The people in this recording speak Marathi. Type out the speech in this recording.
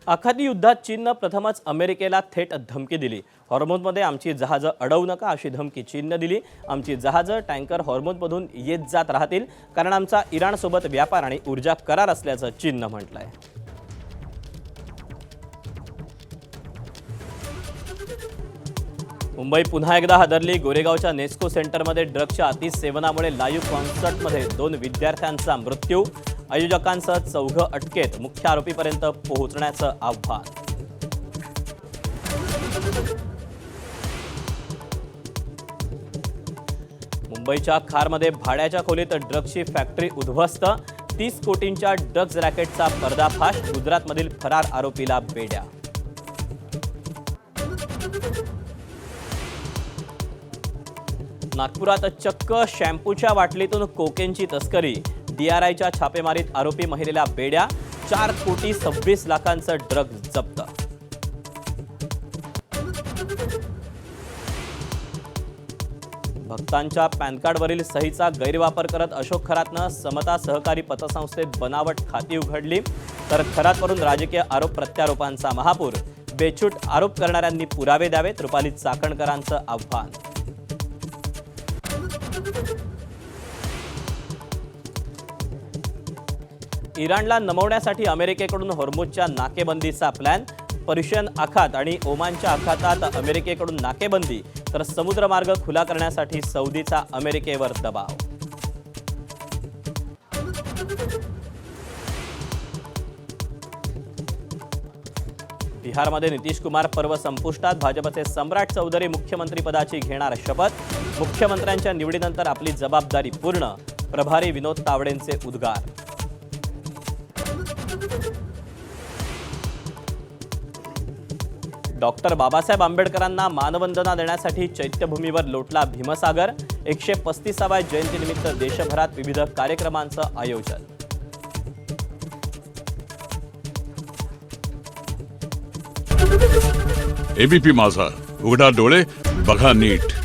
आखाती युद्धात चीननं प्रथमच अमेरिकेला थेट धमकी दिली। हॉर्मुझमध्ये आमची जहाजं अडवू नका अशी धमकी चीननं दिली। आमची जहाजं टँकर हॉर्मुझमधून येत जात राहतील कारण आमचा इराणसोबत व्यापार आणि ऊर्जा करार असल्याचं चीननं म्हटलंय। मुंबई पुन्हा एकदा हादरली। गोरेगावच्या नेस्को सेंटरमध्ये ड्रग्सच्या अतिसेवनामुळे लाईव्ह कॉन्सर्टमध्ये 2 विद्यार्थ्यांचा मृत्यू। आयोजकांसह 4 अटकेत, मुख्य आरोपीपर्यंत पोहोचण्याचं आव्हान। मुंबईच्या खारमध्ये भाड्याच्या खोलीत ड्रग्सची फॅक्टरी उद्ध्वस्त। 30 कोटींच्या ड्रग्ज रॅकेटचा पर्दाफाश। गुजरातमधील फरार आरोपीला बेड्या। नागपुरात चक्क शॅम्पूच्या बाटलीतून कोकेनची तस्करी। DRIच्या छापेमारीत आरोपी महिलेला बेड्या। 4 कोटी 26 लाखांचं ड्रग्ज जप्त। भक्तांच्या पॅन कार्डवरील सहीचा गैरवापर करत अशोक खरातनं समता सहकारी पतसंस्थेत बनावट खाती उघडली। तर खरातवरून राजकीय आरोप प्रत्यारोपांचा महापूर। बेछूट आरोप करणाऱ्यांनी पुरावे द्यावेत, रुपाली चाकणकरांचं आव्हान। इराणला नमवण्यासाठी अमेरिकेकडून हॉर्मुझच्या नाकेबंदीचा प्लॅन। पर्शियन आखात आणि ओमानच्या आखातात अमेरिकेकडून नाकेबंदी, तर समुद्रमार्ग खुला करण्यासाठी सौदीचा अमेरिकेवर दबाव। बिहारमध्ये नितीश कुमार पर्व संपुष्टात। भाजपचे सम्राट चौधरी मुख्यमंत्रीपदाची घेणार शपथ। मुख्यमंत्र्यांच्या निवडीनंतर आपली जबाबदारी पूर्ण, प्रभारी विनोद तावडेंचे उद्गार। डॉक्टर बाबासाहेब आंबेडकरांना मानवंदना देण्यासाठी चैत्यभूमीवर लोटला भीमसागर। 135व्या जयंतीनिमित्त देशभरात विविध कार्यक्रमांचं आयोजन। एबीपी माझा, उघडा डोळे बघा नीट।